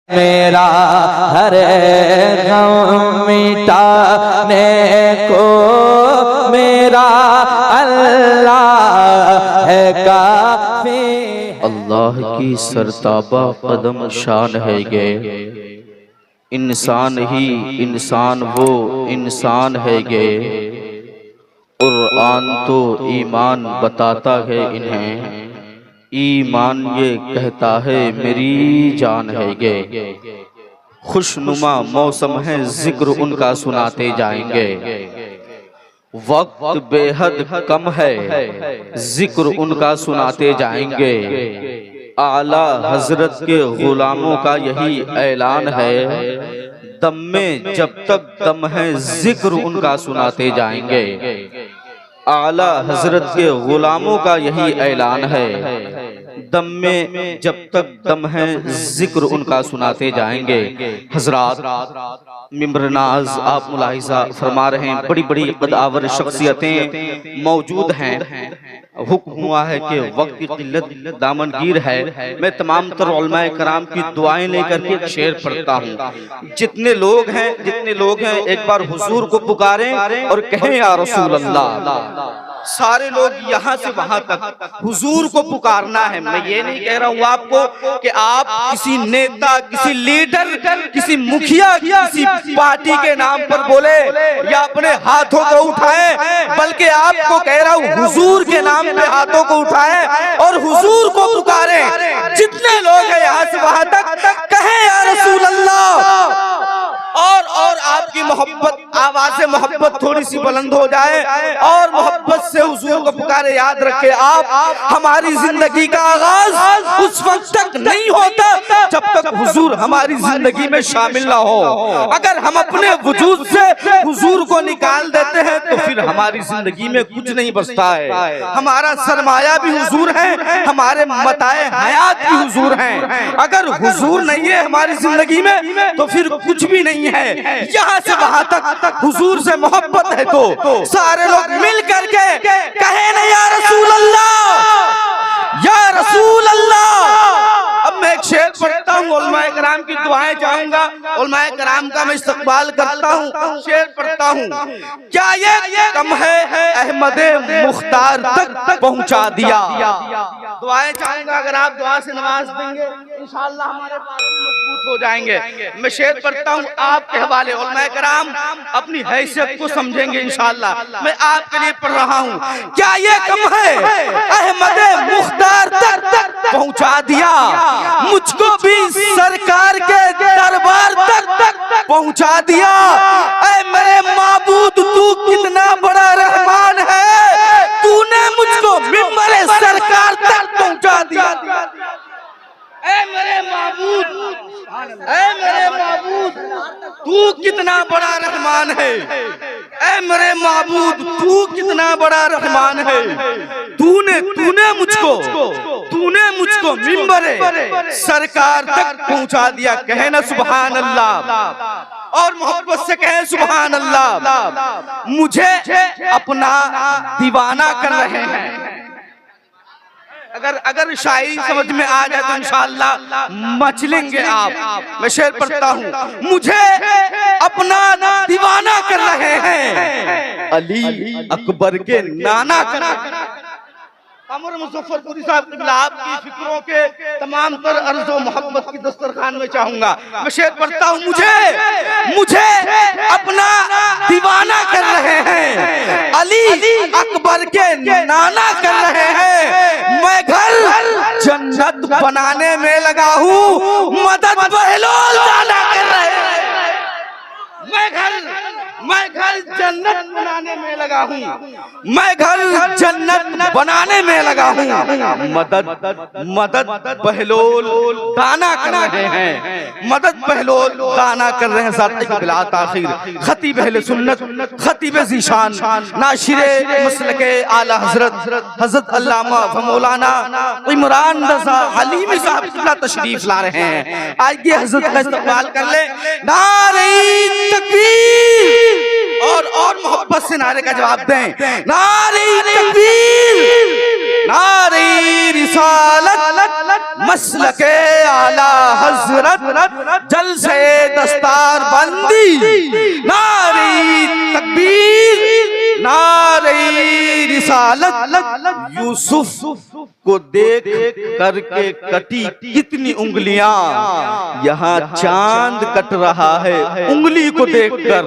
मेरा हर गम मिटाने को मेरा अल्लाह है काफी। अल्लाह की सरताबा कदम शान है गे, इंसान ही इंसान वो इंसान है गे। कुरान तो ईमान बताता है इन्हें, ईमान ये कहता है मेरी जान है गे। खुशनुमा मौसम है जिक्र उनका सुनाते जाएंगे, वक्त बेहद कम है जिक्र उनका सुनाते जाएंगे। आला हजरत के गुलामों का यही ऐलान है, दम में जब तक दम है जिक्र उनका सुनाते जाएंगे। आला हजरत के गुलामों का यही ऐलान है, दम में जब तक दम है जिक्र उनका सुनाते जाएंगे। हजरात मिंबर नाज आप मुलाहिजा फरमा रहे हैं, बड़ी बड़ी कदावर शख्सियतें मौजूद हैं। हुक्म हुआ है कि वक्त की किल्लत दामनगीर है, मैं तमाम तर उलमाए कराम की दुआएं लेकर के एक शेर पढ़ता हूँ। जितने लोग हैं एक बार हुजूर को पुकारें और कहें या रसूल अल्लाह। सारे लोग यहाँ से वहां तक हुजूर को पुकारना है। मैं ये नहीं कह रहा हूँ आपको कि आप किसी नेता, किसी लीडर, किसी मुखिया, किसी पार्टी के नाम पर बोले या अपने हाथों को उठाएं, बल्कि आपको कह रहा हूँ हुजूर के नाम पे हाथों को उठाएं और हुजूर को पुकारें। जितने लोग हैं यहाँ से वहां तक कहें या रसूल अल्लाह। और आपकी मोहब्बत, आवाज़ मोहब्बत थोड़ी सी बुलंद हो जाए और मोहब्बत से हुजूर को पुकारे। याद रखे आप, हमारी जिंदगी का आगाज उस वक्त तक नहीं होता जब तक हुजूर हमारी जिंदगी में शामिल ना हो। अगर हम अपने वजूद से हुजूर को निकाल देते हैं तो फिर हमारी जिंदगी में कुछ नहीं बचता है। हमारा सरमाया भी हुजूर है, हमारे मताए हयात भी हुजूर हैं। अगर हुजूर नहीं है हमारी जिंदगी में तो फिर कुछ भी नहीं है। यहाँ से वहां तक हुजूर से मोहब्बत है तो सारे लोग मिल करके कहे ना या रसूल अल्लाह, या रसूल अल्लाह। अब मैं एक शेर पढ़ता हूँ, उलमाए कराम की दुआएं चाहूंगा, उलमाए कराम का मैं इस्तकबाल करता हूँ। शेर पढ़ता हूँ, क्या ये कम है अहमद मुख्तार तक पहुंचा दिया। दुआएं चाहूंगा, अगर आप दुआ से नवाज देंगे इंशाअल्लाह हमारे पास मजबूत हो जाएंगे। मैं शेर पढ़ता हूँ आपके हवाले, उलमाए कराम अपनी हैसियत को समझेंगे इंशाअल्लाह। मैं आपके लिए पढ़ रहा हूँ, क्या ये कम है अहमद मुख्तार तक पहुंचा दिया, मुझको भी सरकार के दरबार तक पहुंचा दिया। ऐ मेरे माबूद तू कितना बड़ा रहमान है, तूने मुझको मिंबरे सरकार तक पहुंचा दिया। ऐ मेरे माबूद, ऐ मेरे माबूद तू कितना बड़ा रहमान है। ऐ मेरे माबूद तू कितना बड़ा रहमान है, तूने मुझको मिंबरे सरकार तक पहुंचा दिया। कहे ना सुभान अल्लाह और मोहब्बत से कहे सुभान अल्लाह। मुझे अपना दीवाना कर रहे हैं। अगर शायरी समझ में आ जाए तो इंशाअल्लाह मचलेंगे आप। मैं शेर पढ़ता हूँ, मुझे अपना दीवाना कर रहे हैं, अली अकबर के नाना कर रहे हैं। अमर मुजफ्फरपुरी साहब आपकी फिक्रों के तमाम तर अर्ज़ो मोहब्बत की दस्तरखान में चाहूंगा। मैं शेर पढ़ता हूँ, मुझे अपना दीवाना कर रहे हैं, अली अकबर के नाना कर रहे हैं। मैं घर जन्नत बनाने में लगा हूँ, मदद बहलोल दाना कर रहे हैं। मैं घर जन्नत बनाने में लगा हूँ, मैं घर जन्नत बनाने में लगा हूँ। मदद बहलोल दाना कर रहे हैं, मदद बहलोल दाना कर रहे हैं। साथ बिला ताखीर खतीब अहले सुन्नत, खतीब ज़ीशान, नाशिरे मसलके आला हज़रत अल्लामा व मौलाना इमरान रज़ा हलीमी साहब तशरीफ ला रहे हैं। आइए हज़रत का इस्तकबाल कर ले। नारे तकबीर और मोहब्बत से नारे का जवाब दें। नारे तकबीर, नारे रिसालत मसलके आला हजरत जलसे दस्तार बंदी, नारे तकबीर, नारे रिसालत। यूसुफ को देख करके कटी कितनी उंगलियां, यहाँ चांद कट रहा है उंगली को देखकर।